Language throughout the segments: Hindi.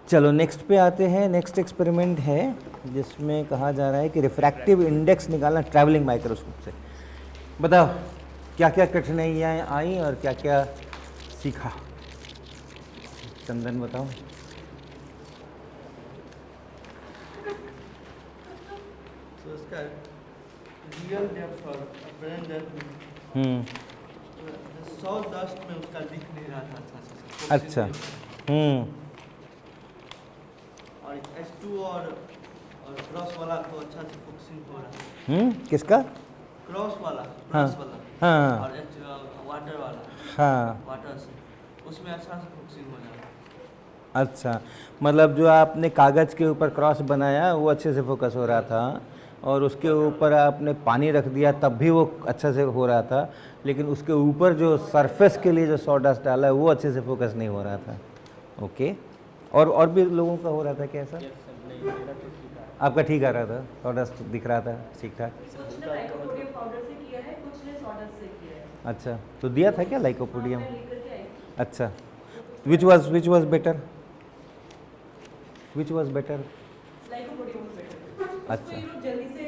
चलो नेक्स्ट पे आते हैं। नेक्स्ट एक्सपेरिमेंट है जिसमें कहा जा रहा है कि रिफ्रैक्टिव इंडेक्स निकालना ट्रैवलिंग माइक्रोस्कोप से। बताओ क्या क्या कठिनाइयाँ आई और क्या क्या सीखा। चंदन बताओ। तो इसका रियल डेप्थ और ब्रेन डेप्थ में सौ डस्ट में उसका दिख नहीं रहा था अच्छा से। अच्छा। और H2 और क्रॉस वाला तो अच्छा से फोकसिंग हो रहा है। किसका? क्रॉस वाला, हाँ क्रॉस वाला हाँ और वाटर वाला, हाँ। वाटर से उसमें अच्छा से फोकसिंग हो जा रहा है। अच्छा, मतलब जो आपने कागज़ के ऊपर क्रॉस बनाया वो अच्छे से फोकस हो रहा था, और उसके ऊपर आपने पानी रख दिया तब भी वो अच्छा से हो रहा था, लेकिन उसके ऊपर जो सरफेस के लिए जो सॉडस्ट डाला है वो अच्छे से फोकस नहीं हो रहा था। ओके। और भी लोगों का हो रहा था क्या ऐसा? आपका ठीक आ रहा था, सॉडस्ट दिख रहा था ठीक ठाक? कुछ ने लाइकोपोडियम पाउडर से किया है, कुछ ने सॉडस्ट से किया है। अच्छा, तो दिया था क्या लाइकोपोडियम? मैं लेकर के आई। अच्छा, which was better? Which was better? Lycopodium was better। अच्छा। उसको ये लोग जल्दी से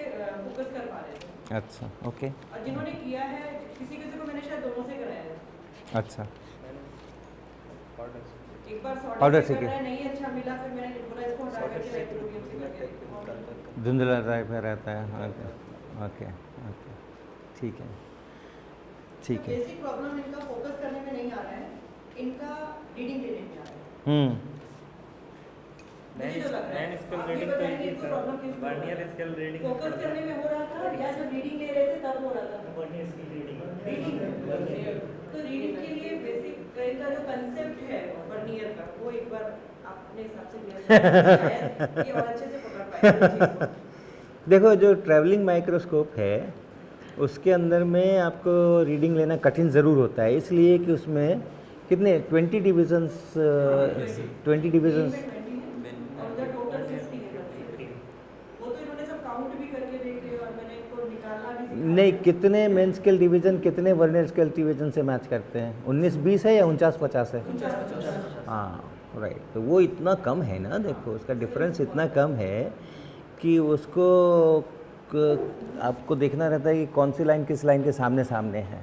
फोकस कर पा रहे थे। अच्छा, ओके। और जिन्होंने किया है, किसी किसी को मैंने शायद दोनों से कराया है। अच्छा, एक बार पाउडर सॉडस्ट से से किया। कराया, नहीं अच्छा मिला, फिर मैंने बोला इसको हटा करके लाइकोपोडियम से करके। धुंधला टाइप में रहता है। ओके ओके ओके, ठीक है ठीक है। बेसिक प्रॉब्लम इनका फोकस करने में नहीं आ रहा है, इनका रीडिंग लेने में आ रहा है। मुझे जो लग रहा है, आप ये बताएंगे इनको प्रॉब्लम किस में हो रहा है? फोकस करने में हो रहा था या जब रीडिंग ले रहे थे तब हो रहा था? रीडिंग। तो रीडिंग के लिए बेसिक इनका जो कंसेप्ट है वर्नियर का, वो एक बार अपने हिसाब से क्लियर शायद ये और अच्छे से पकड़ पाएंगे। देखो, जो ट्रैवलिंग माइक्रोस्कोप है उसके अंदर में आपको रीडिंग लेना कठिन ज़रूर होता है, इसलिए कि उसमें कितने 20 डिविजन्स 20 डिविजन्स और उधर टोटल 50 है। वो तो इन्होंने सब काउंट भी करके देखे और मैंने इनको निकालना भी सिखाया। नहीं, कितने मेन स्केल डिवीज़न कितने वर्नियर स्केल डिवीज़न से मैच करते हैं? 19-20 है या 49-50 है? 49-50। हाँ राइट। तो वो इतना कम है ना, देखो उसका डिफरेंस इतना कम है कि उसको आपको देखना रहता है कि कौन सी लाइन किस लाइन के सामने सामने है।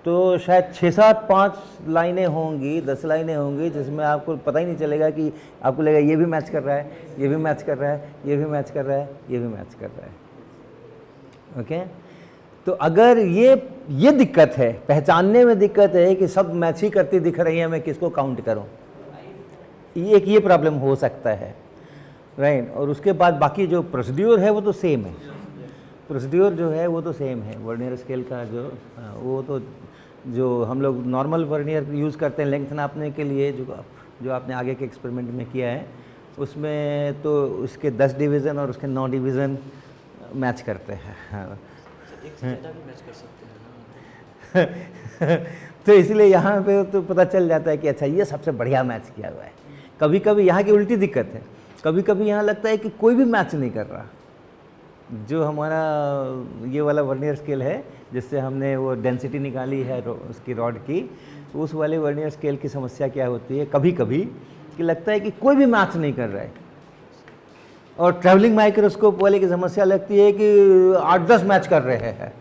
तो शायद 6-7-5 लाइनें होंगी, 10 लाइनें होंगी जिसमें आपको पता ही नहीं चलेगा कि आपको लगेगा ये भी मैच कर रहा है, ये भी मैच कर रहा है, ये भी मैच कर रहा है, ये भी मैच कर रहा है। ओके। तो अगर ये दिक्कत है, पहचानने में दिक्कत है कि सब मैच ही करती दिख रही है, मैं किसको काउंट करूं, ये प्रॉब्लम हो सकता है, राइट। और उसके बाद बाकी जो प्रोसीड्यूर है वो तो सेम है, प्रोसीड्यूर जो है वो तो सेम है। वर्नियर स्केल का वो तो जो हम लोग नॉर्मल वर्नियर यूज़ करते हैं लेंथ नापने के लिए, जो आपने आगे के एक्सपेरिमेंट में किया है, उसमें तो उसके 10 डिवीज़न और उसके 9 डिवीज़न मैच करते हैं। हाँ। एक से ज़्यादा भी मैच कर सकते हैं। तो इसलिए यहाँ पे तो पता चल जाता है कि अच्छा ये सबसे बढ़िया मैच किया हुआ है। कभी कभी यहाँ की उल्टी दिक्कत है, कभी कभी यहाँ लगता है कि कोई भी मैच नहीं कर रहा। जो हमारा ये वाला वर्नियर स्केल है जिससे हमने वो डेंसिटी निकाली है उसकी रॉड की, उस वाले वर्नियर स्केल की समस्या क्या होती है कभी कभी कि लगता है कि कोई भी मैच नहीं कर रहा है, और ट्रैवलिंग माइक्रोस्कोप वाले की समस्या लगती है कि 8-10 मैच कर रहे हैं।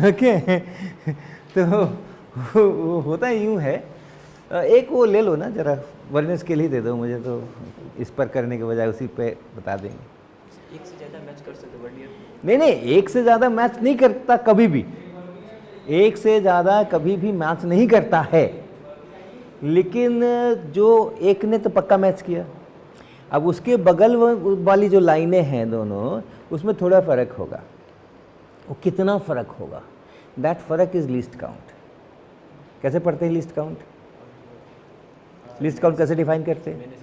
ओके। तो वो होता ही यूँ है। एक वो ले लो ना जरा, वर्नियर स्केल ही दे दो मुझे, तो इस पर करने के बजाय उसी पे बता देंगे। एक से ज़्यादा मैच कर सकते वर्नियर? नहीं, एक से ज़्यादा मैच नहीं करता कभी भी, एक से ज़्यादा कभी भी मैच नहीं करता है, लेकिन जो एक ने तो पक्का मैच किया। अब उसके बगल वाली जो लाइनें हैं दोनों, उसमें थोड़ा फ़र्क होगा। वो कितना फ़र्क होगा, दैट फ़र्क इज़ लीस्ट काउंट। कैसे पढ़ते हैं लीस्ट काउंट? लीस्ट काउंट कैसे डिफाइन करते हैं?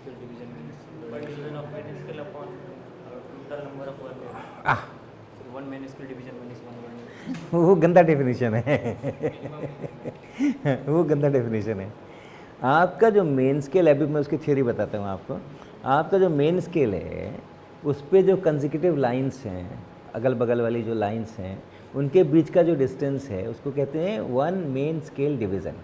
वो गंदा डेफिनेशन है। वो गंदा डेफिनेशन है। आपका जो मेन स्केल, अभी मैं उसकी थ्योरी बताता हूँ आपको। आपका जो मेन स्केल है उस पे जो कंसेक्यूटिव लाइंस हैं, अगल बगल वाली जो लाइंस हैं, उनके बीच का जो डिस्टेंस है उसको कहते हैं 1 मेन स्केल डिवीज़न,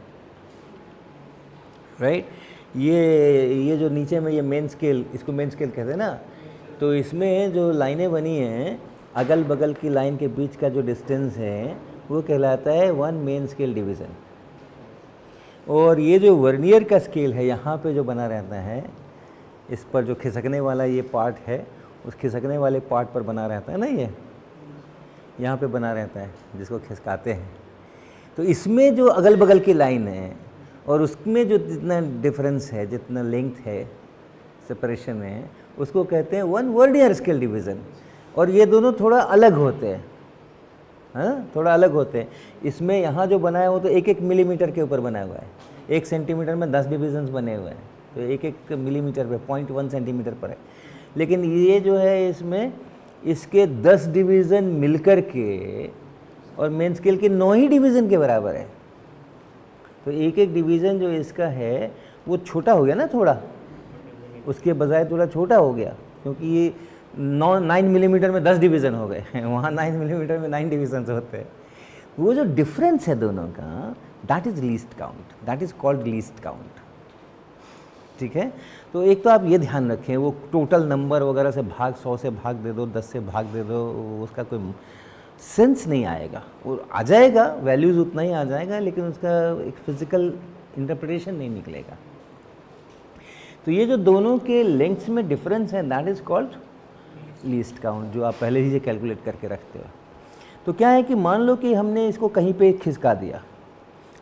राइट। ये जो नीचे में ये मेन स्केल, इसको मेन स्केल कहते हैं ना, तो इसमें जो लाइनें बनी हैं अगल बगल की लाइन के बीच का जो डिस्टेंस है वो कहलाता है 1 मेन स्केल डिवीज़न। और ये जो वर्नियर का स्केल है यहाँ पे जो बना रहता है, इस पर जो खिसकने वाला ये पार्ट है, उस खिसकने वाले पार्ट पर बना रहता है ना, ये यहाँ पे बना रहता है जिसको खिसकाते हैं। तो इसमें जो अगल बगल की लाइन है और उसमें जो जितना डिफरेंस है, जितना लेंथ है, सेपरेशन है, उसको कहते हैं 1 वर्नियर स्केल डिवीज़न। और ये दोनों थोड़ा अलग होते हैं, हाँ, थोड़ा अलग होते हैं। इसमें यहाँ जो बनाया वो तो 1-1 मिलीमीटर के ऊपर बना हुआ है। 1 सेंटीमीटर में 10 डिविजन्स बने हुए हैं, तो 1-1 मिलीमीटर पे 0.1 सेंटीमीटर पर है। लेकिन ये जो है इसमें इसके 10 डिवीज़न मिलकर के और मेन स्केल के 9 ही डिवीज़न के बराबर है। तो 1-1 डिवीज़न जो इसका है वो छोटा हो गया ना, थोड़ा उसके बजाय थोड़ा छोटा हो गया, क्योंकि ये 9 मिलीमीटर में 10 डिवीज़न हो गए, वहाँ 9 मिलीमीटर में 9 डिवीजन होते हैं। वो जो डिफरेंस है दोनों का, that is least count, that is called least count. ठीक है, तो एक तो आप ये ध्यान रखें, वो टोटल नंबर वगैरह से भाग 100 से भाग दे दो, 10 से भाग दे दो, उसका कोई सेंस नहीं आएगा। वो आ जाएगा, वैल्यूज़ उतना ही आ जाएगा, लेकिन उसका एक फिज़िकल इंटरप्रिटेशन नहीं निकलेगा। तो ये जो दोनों के लेंथ्स में डिफरेंस है, that is called least count, जो आप पहले ही से कैलकुलेट करके रखते हो। तो क्या है कि मान लो कि हमने इसको कहीं पे खिसका दिया,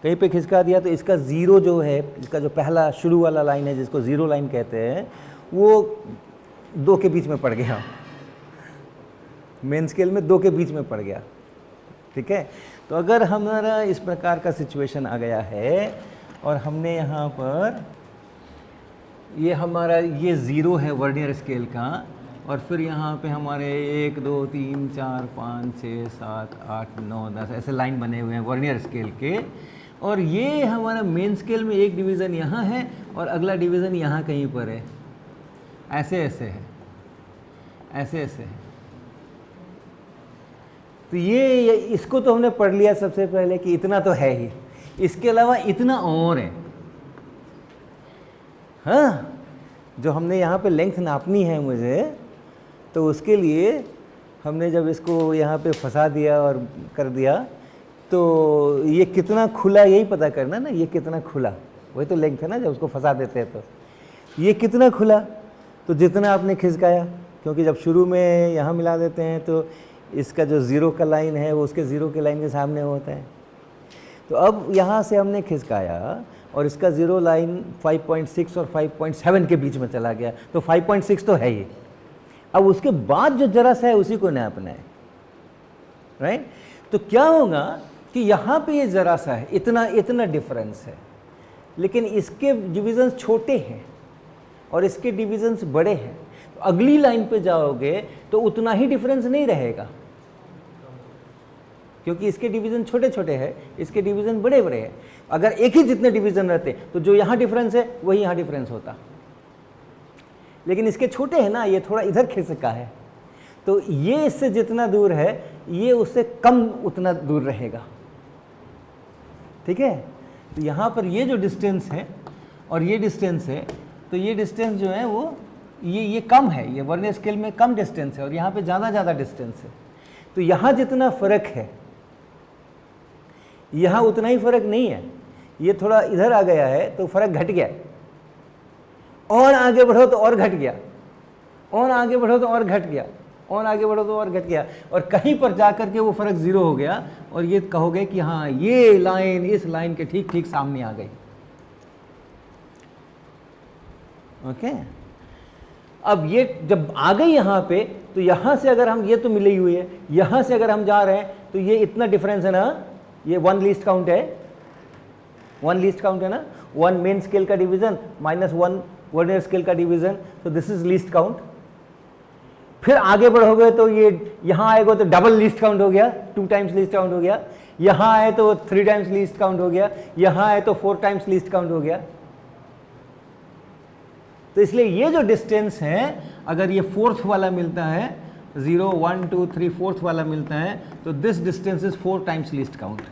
कहीं पे खिसका दिया, तो इसका ज़ीरो जो है, इसका जो पहला शुरू वाला लाइन है जिसको ज़ीरो लाइन कहते हैं, वो 2 के बीच में पड़ गया, मेन स्केल में 2 के बीच में पड़ गया। ठीक है, तो अगर हमारा इस प्रकार का सिचुएशन आ गया है और हमने यहाँ पर ये हमारा ये ज़ीरो है वर्नियर स्केल का, और फिर यहाँ पे हमारे 1 2 3 4 5 6 7 8 9 10 ऐसे लाइन बने हुए हैं वर्नियर स्केल के, और ये हमारा मेन स्केल में एक डिवीज़न यहाँ है और अगला डिवीज़न यहाँ कहीं पर है, ऐसे ऐसे है, ऐसे ऐसे है। तो ये इसको तो हमने पढ़ लिया सबसे पहले कि इतना तो है ही, इसके अलावा इतना और है। हाँ, जो हमने यहाँ पे लेंथ नापनी है मुझे, तो उसके लिए हमने जब इसको यहाँ पे फंसा दिया और कर दिया, तो ये कितना खुला यही पता करना ना, ये कितना खुला, वही तो लेंथ है ना, जब उसको फंसा देते हैं तो ये कितना खुला, तो जितना आपने खिसकाया, क्योंकि जब शुरू में यहाँ मिला देते हैं तो इसका जो ज़ीरो का लाइन है वो उसके ज़ीरो के लाइन के सामने होता है। तो अब यहाँ से हमने खिसकाया और इसका ज़ीरो लाइन 5.6 और 5.7 के बीच में चला गया, तो 5.6 तो है ही। अब उसके बाद जो जरा सा है उसी को नापना है, राइट। तो क्या होगा कि यहाँ पे ये ज़रा सा है, इतना डिफरेंस है, लेकिन इसके डिविजन्स छोटे हैं और इसके डिविजन्स बड़े हैं। तो अगली लाइन पे जाओगे तो उतना ही डिफरेंस नहीं रहेगा, क्योंकि इसके डिवीज़न छोटे छोटे हैं, इसके डिवीज़न बड़े बड़े हैं। अगर एक ही जितने डिवीज़न रहते तो जो यहाँ डिफरेंस है वही यहाँ डिफरेंस होता, लेकिन इसके छोटे हैं ना, ये थोड़ा इधर खिसका है, तो ये इससे जितना दूर है ये उससे कम उतना दूर रहेगा। ठीक है, तो यहाँ पर ये जो डिस्टेंस है और ये डिस्टेंस है, तो ये डिस्टेंस जो है वो ये कम है, ये वर्नियर स्केल में कम डिस्टेंस है और यहाँ पे ज़्यादा डिस्टेंस है। तो यहाँ जितना फ़र्क है यहाँ उतना ही फ़र्क नहीं है, ये थोड़ा इधर आ गया है तो फ़र्क घट गया, और आगे बढ़ो तो और घट गया, और आगे बढ़ो तो और घट गया, और आगे बढ़ो तो और घट गया, और कहीं पर जा कर के वो फ़र्क ज़ीरो हो गया और ये कहोगे कि हाँ ये लाइन इस लाइन के ठीक ठीक सामने आ गई। ओके, अब ये जब आ गई यहाँ पे, तो यहाँ से अगर हम, ये तो मिली हुई है, यहाँ से अगर हम जा रहे हैं तो ये इतना डिफरेंस है ना, ये 1 लीस्ट काउंट है, 1 लीस्ट काउंट है ना, 1 मेन स्केल का डिवीज़न माइनस 1 वर्नियर स्केल का डिवीज़न, तो दिस इज लीस्ट काउंट। फिर आगे बढ़ोगे तो ये यहाँ आएगा तो डबल लीस्ट काउंट हो गया, 2 टाइम्स लीस्ट काउंट हो गया, यहाँ आए तो 3 टाइम्स लीस्ट काउंट हो गया, यहाँ आए तो 4 टाइम्स लीस्ट काउंट हो गया। तो इसलिए ये जो डिस्टेंस है, अगर ये 4th वाला मिलता है, 0 1 2 3 4th वाला मिलता है, तो this distance is 4 times least count.